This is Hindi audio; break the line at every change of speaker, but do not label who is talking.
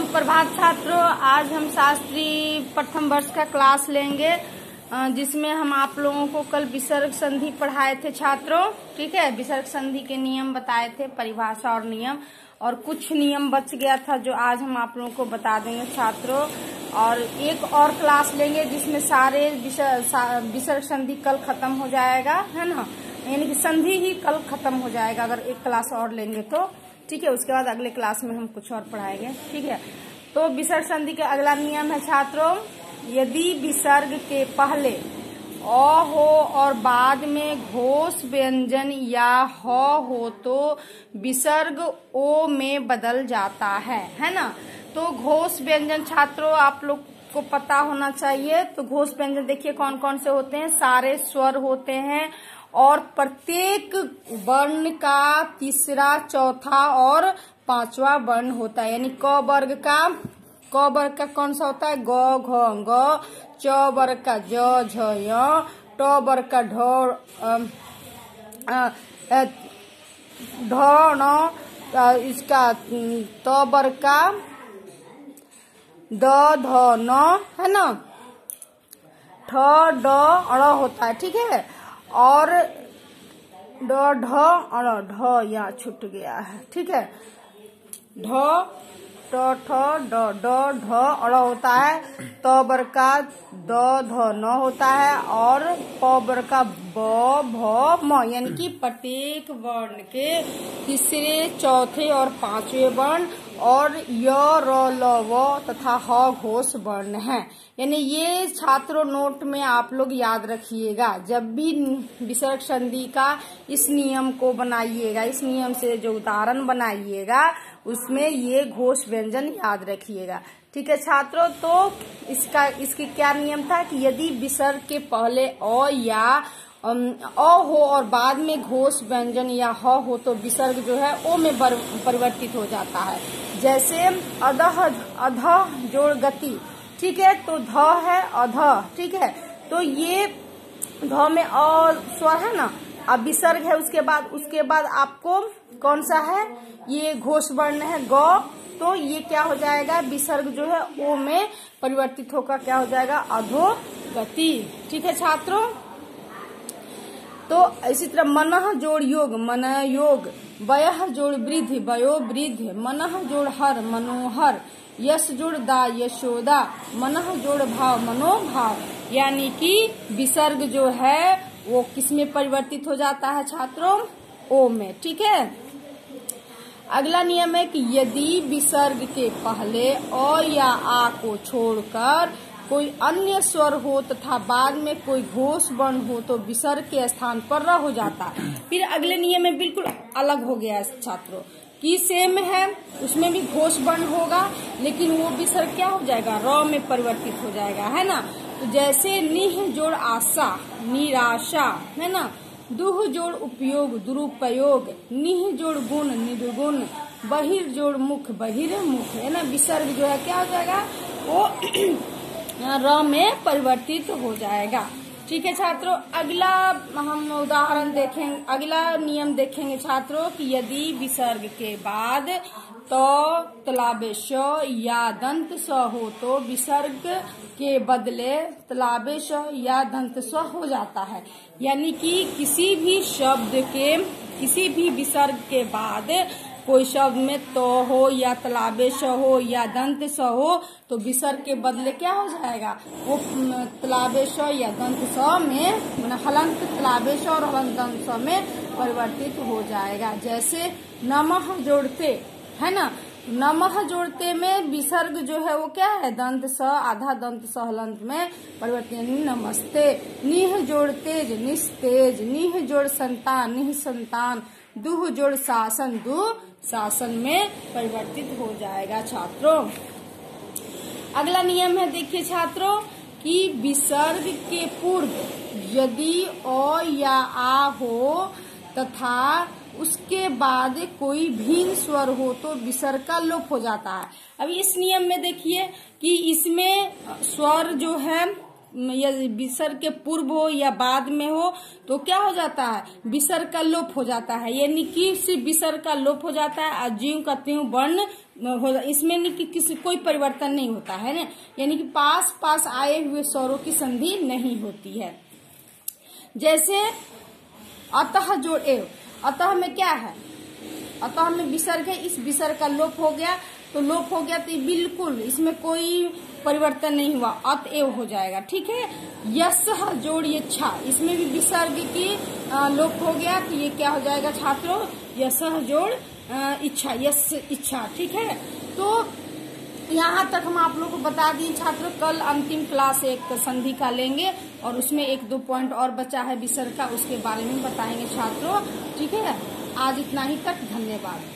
सुप्रभात छात्रों। आज हम शास्त्री प्रथम वर्ष का क्लास लेंगे, जिसमें हम आप लोगों को कल विसर्ग संधि पढ़ाए थे छात्रों। ठीक है, विसर्ग संधि के नियम बताए थे, परिभाषा और नियम, और कुछ नियम बच गया था जो आज हम आप लोगों को बता देंगे छात्रों। और एक और क्लास लेंगे जिसमें सारे विसर्ग संधि कल खत्म हो जाएगा, है ना। यानी कि संधि ही कल खत्म हो जाएगा अगर एक क्लास और लेंगे तो। ठीक है, उसके बाद अगले क्लास में हम कुछ और पढ़ाएंगे। ठीक है, तो विसर्ग संधि का अगला नियम है छात्रों, यदि विसर्ग के पहले अ हो और बाद में घोष व्यंजन या ह हो तो विसर्ग ओ में बदल जाता है ना। तो घोष व्यंजन छात्रों आप लोग को पता होना चाहिए। तो घोष व्यंजन देखिए कौन कौन से होते हैं। सारे स्वर होते हैं और प्रत्येक वर्ण का तीसरा, चौथा और पांचवा वर्ण होता है। यानी क वर्ग का कौन सा होता है? ग, घ, ग। च वर्ग का ज, झ, य। ट वर्ग का ढ, ढ, ण। इसका त वर्ग का द, ध, न, है ना। ठ, ड, अड़ होता है। ठीक है, और ड, ढ, अड़, ढ यहाँ छूट गया है। ठीक है, ढ, ट, ठ, ड, ढ, अड़ होता है। त वर्ग का द, ध, न होता है, और प वर्ग का ब, भ, म। यानी कि प्रत्येक वर्ण के तीसरे, चौथे और पांचवे वर्ण और य, र, ल, व तथा ह घोष वर्ण है। यानी ये छात्रों नोट में आप लोग याद रखिएगा। जब भी विसर्ग संधि का इस नियम को बनाइएगा, इस नियम से जो उदाहरण बनाइएगा उसमें ये घोष व्यंजन याद रखिएगा। ठीक है छात्रों, तो इसकी क्या नियम था कि यदि विसर्ग के पहले अ या अ हो और बाद में घोष व्यंजन या ह हो तो विसर्ग जो है ओ में परिवर्तित हो जाता है। जैसे अधः, अधः जोड़ गति। ठीक है, तो ध है अधः। ठीक है, तो ये ध में अ स्वर है ना, अब विसर्ग है उसके बाद आपको कौन सा है? ये घोष वर्ण है ग। तो ये क्या हो जाएगा? विसर्ग जो है ओ में परिवर्तित होकर क्या हो जाएगा? अधोगति। ठीक है छात्रों, तो इसी तरह मनः जोड़ योग, मनः योग। वयः जोड़ वृद्धि, वयो वृद्ध। मनः जोड़ हर, मनोहर। यश जोड़ दा, यशोदा। मनः जोड़ भाव, मनोभाव। यानी कि विसर्ग जो है वो किस में परिवर्तित हो जाता है छात्रों? ओ में। ठीक है, अगला नियम है कि यदि विसर्ग के पहले अ या आ को छोड़कर कोई अन्य स्वर हो तथा बाद में कोई घोष वर्ण हो तो विसर्ग के स्थान पर र हो जाता है। फिर अगले नियम में बिल्कुल अलग हो गया है छात्रों कि सेम है, उसमें भी घोष वर्ण होगा लेकिन वो विसर्ग क्या हो जाएगा? र में परिवर्तित हो जाएगा, है ना। तो जैसे निह जोड़ आशा, निराशा, है ना। दुह जोड़ उपयोग, दुरुपयोग। निह जोड़ गुण, निर्गुण। बहिर जोड़ मुख, बहिर्मुख, है ना। विसर्ग जो है क्या हो जाएगा? वो र में परिवर्तित हो जाएगा। ठीक है छात्रों, अगला हम उदाहरण देखेंगे, अगला नियम देखेंगे छात्रों कि यदि विसर्ग के बाद तलाबे श या दंत स हो तो विसर्ग के बदले तलाबे श या दंत स हो जाता है। यानी कि किसी भी शब्द के किसी भी विसर्ग के बाद कोई शब्द में तो हो या तलाबे श हो या दंत स हो तो विसर्ग के बदले क्या हो जाएगा? वो तलाबे श या दंत स में, हलंत तलाबे श और हलंत दंत स में परिवर्तित हो जाएगा। जैसे नमः जोड़ते, है ना। नमः जोड़ते में विसर्ग जो है वो क्या है? दंत स, आधा दंत स हलंत में परिवर्तित। नमस्ते। निह जोड़ तेज, निस्तेज। निह जोड़ संतान, निह संतान। दुह जोड़ शासन, दु शासन में परिवर्तित हो जाएगा छात्रों। अगला नियम है देखिए छात्रों कि विसर्ग के पूर्व यदि अ या आ हो तथा उसके बाद कोई भिन्न स्वर हो तो विसर्ग का लोप हो जाता है। अब इस नियम में देखिए कि इसमें स्वर जो है या विसर्ग के पूर्व हो या बाद में हो तो क्या हो जाता है, विसर्ग का लोप हो जाता है, यानी कि सिर्फ विसर्ग का लोप हो जाता है और ज्यों का त्यों वर्ण हो, इसमें नहीं कि किसी कोई परिवर्तन नहीं होता है ना, यानी कि पास पास आए हुए स्वरों की संधि नहीं होती है। जैसे अतः जोड़ एव, अतः में क्या है, अतः में विसर्ग है, इस विसर्ग का लोप हो गया तो लोप हो गया तो बिल्कुल इसमें कोई परिवर्तन नहीं हुआ, अतएव हो जाएगा। ठीक है, यस्सह जोड़ इच्छा, इसमें भी विसर्ग की लोप हो गया तो ये क्या हो जाएगा छात्रों, यस्सह जोड़ इच्छा, यस इच्छा। ठीक है, तो यहाँ तक हम आप लोग को बता दिए छात्रों, कल अंतिम क्लास एक संधि का लेंगे और उसमें 1-2 पॉइंट और बचा है विसर्ग का, उसके बारे में बताएंगे छात्रों। ठीक है, आज इतना ही तक, धन्यवाद।